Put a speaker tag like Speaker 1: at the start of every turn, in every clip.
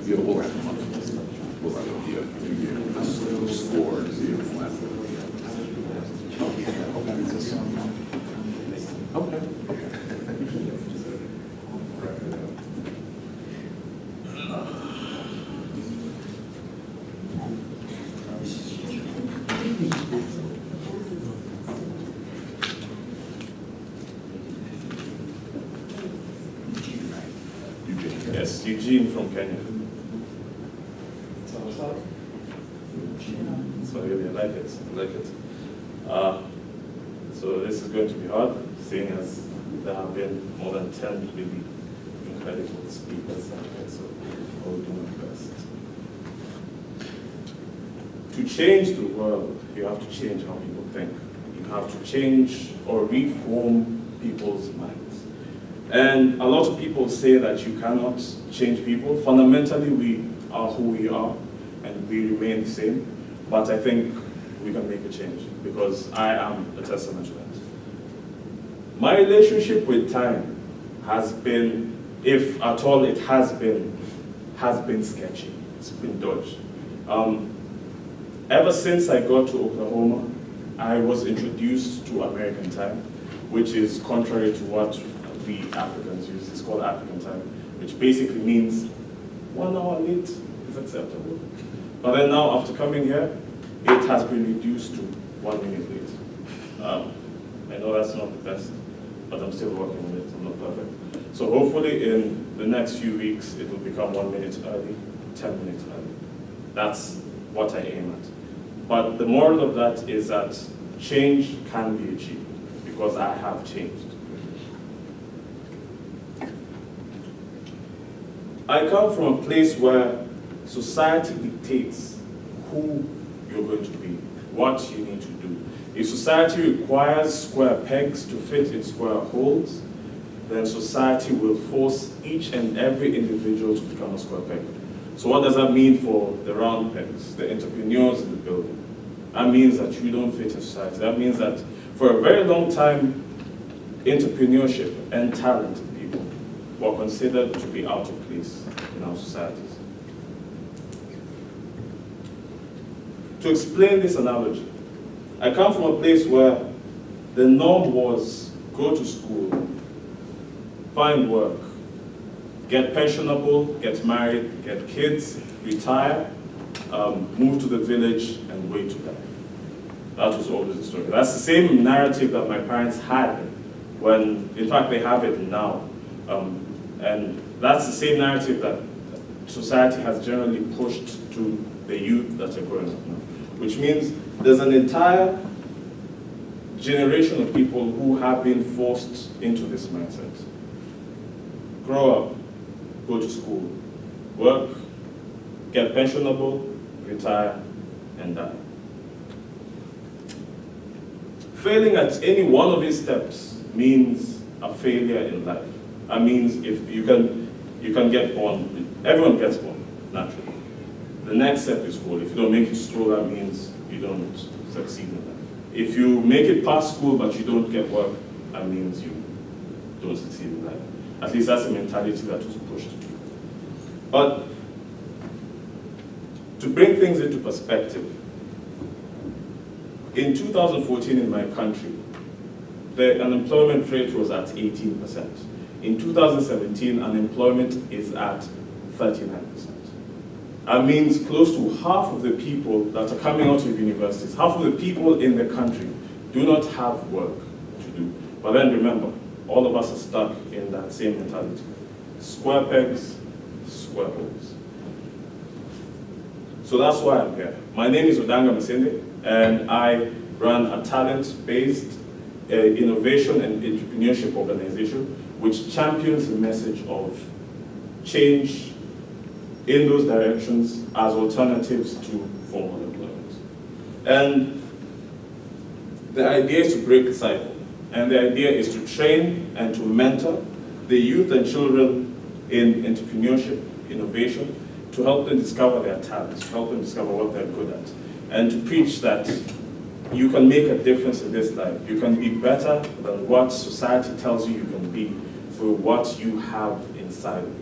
Speaker 1: Yeah, we'll have them. We'll have them here. The score is here. Okay.
Speaker 2: Yes, Eugene from Kenya. So really, I like it. So this is going to be hard, seeing as there have been more than 10 really incredible speakers out there, so I'll do my best. To change the world, you have to change how people think. You have to change or reform people's minds. And a lot of people say that you cannot change people. Fundamentally, we are who we are, and we remain the same. But I think we can make a change, because I am a testament to that. My relationship with time has been, if at all it has been sketchy. It's been dodgy. Ever since I got to Oklahoma, I was introduced to American time, which is contrary to what we Africans use. It's called African time, which basically means 1 hour late is acceptable. But then now, after coming here, it has been reduced to 1 minute late. I know that's not the best, but I'm still working on it. I'm not perfect. So hopefully in the next few weeks, it will become 1 minute early, 10 minutes early. That's what I aim at. But the moral of that is that change can be achieved, because I have changed. I come from a place where society dictates who you're going to be, what you need to do. If society requires square pegs to fit in square holes, then society will force each and every individual to become a square peg. So what does that mean for the round pegs, the entrepreneurs in the building? That means that you don't fit in society. That means that for a very long time, entrepreneurship and talented people were considered to be out of place in our societies. To explain this analogy, I come from a place where the norm was go to school, find work, get pensionable, get married, get kids, retire, move to the village, and wait to die. That was always the story. That's the same narrative that my parents had when, in fact, they have it now. And that's the same narrative that society has generally pushed to the youth that are growing up now. Which means there's an entire generation of people who have been forced into this mindset. Grow up, go to school, work, get pensionable, retire, and die. Failing at any one of these steps means a failure in life. That means if you can get born, everyone gets born, naturally. The next step is school. If you don't make it to school, that means you don't succeed in life. If you make it past school but you don't get work, that means you don't succeed in life. At least that's the mentality that was pushed. But to bring things into perspective, in 2014 in my country, the unemployment rate was at 18%. In 2017, unemployment is at 39%. That means close to half of the people that are coming out of universities, half of the people in the country do not have work to do. But then remember, all of us are stuck in that same mentality. Square pegs, square holes. So that's why I'm here. My name is Odanga Masinde, and I run a talent-based innovation and entrepreneurship organization which champions the message of change in those directions as alternatives to formal employment. And the idea is to break the cycle. And the idea is to train and to mentor the youth and children in entrepreneurship, innovation, to help them discover their talents, to help them discover what they're good at, and to preach that you can make a difference in this life. You can be better than what society tells you you can be for what you have inside of you.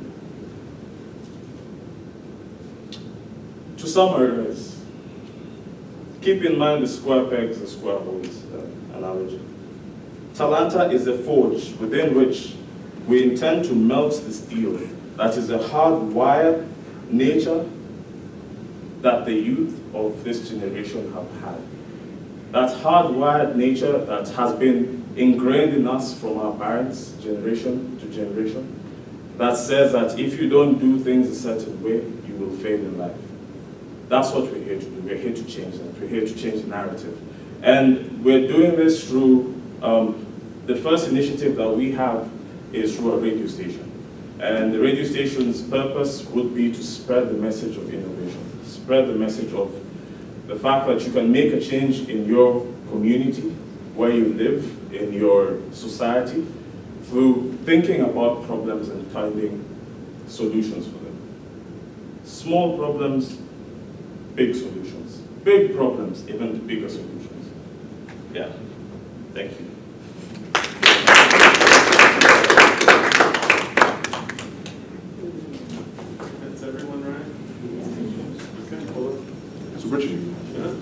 Speaker 2: To summarize, keep in mind the square pegs and square holes analogy. Taalanta is a forge within which we intend to melt the steel that is a hardwired nature that the youth of this generation have had. That hardwired nature that has been ingrained in us from our parents, generation to generation, that says that if you don't do things a certain way, you will fail in life. That's what we're here to do. We're here to change that. We're here to change the narrative. And we're doing this through, the first initiative that we have is through a radio station. And the radio station's purpose would be to spread the message of innovation, spread the message of the fact that you can make a change in your community, where you live, in your society, through thinking about problems and finding solutions for them. Small problems, big solutions. Big problems, even bigger solutions. Yeah, thank you.
Speaker 3: That's everyone, right? Okay, pull it.
Speaker 1: So Richie,
Speaker 3: Yeah.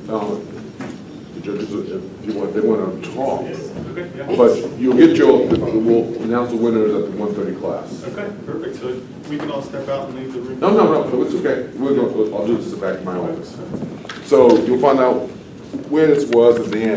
Speaker 1: the judges, if you want, they want to talk,
Speaker 3: Okay, yeah.
Speaker 1: but you'll get your, we'll announce the winners at the 1:30 class.
Speaker 3: Okay, perfect. So we can all step out and leave the room.
Speaker 1: No, it's okay. I'll do this back in my office. So you'll find out where this was at the end.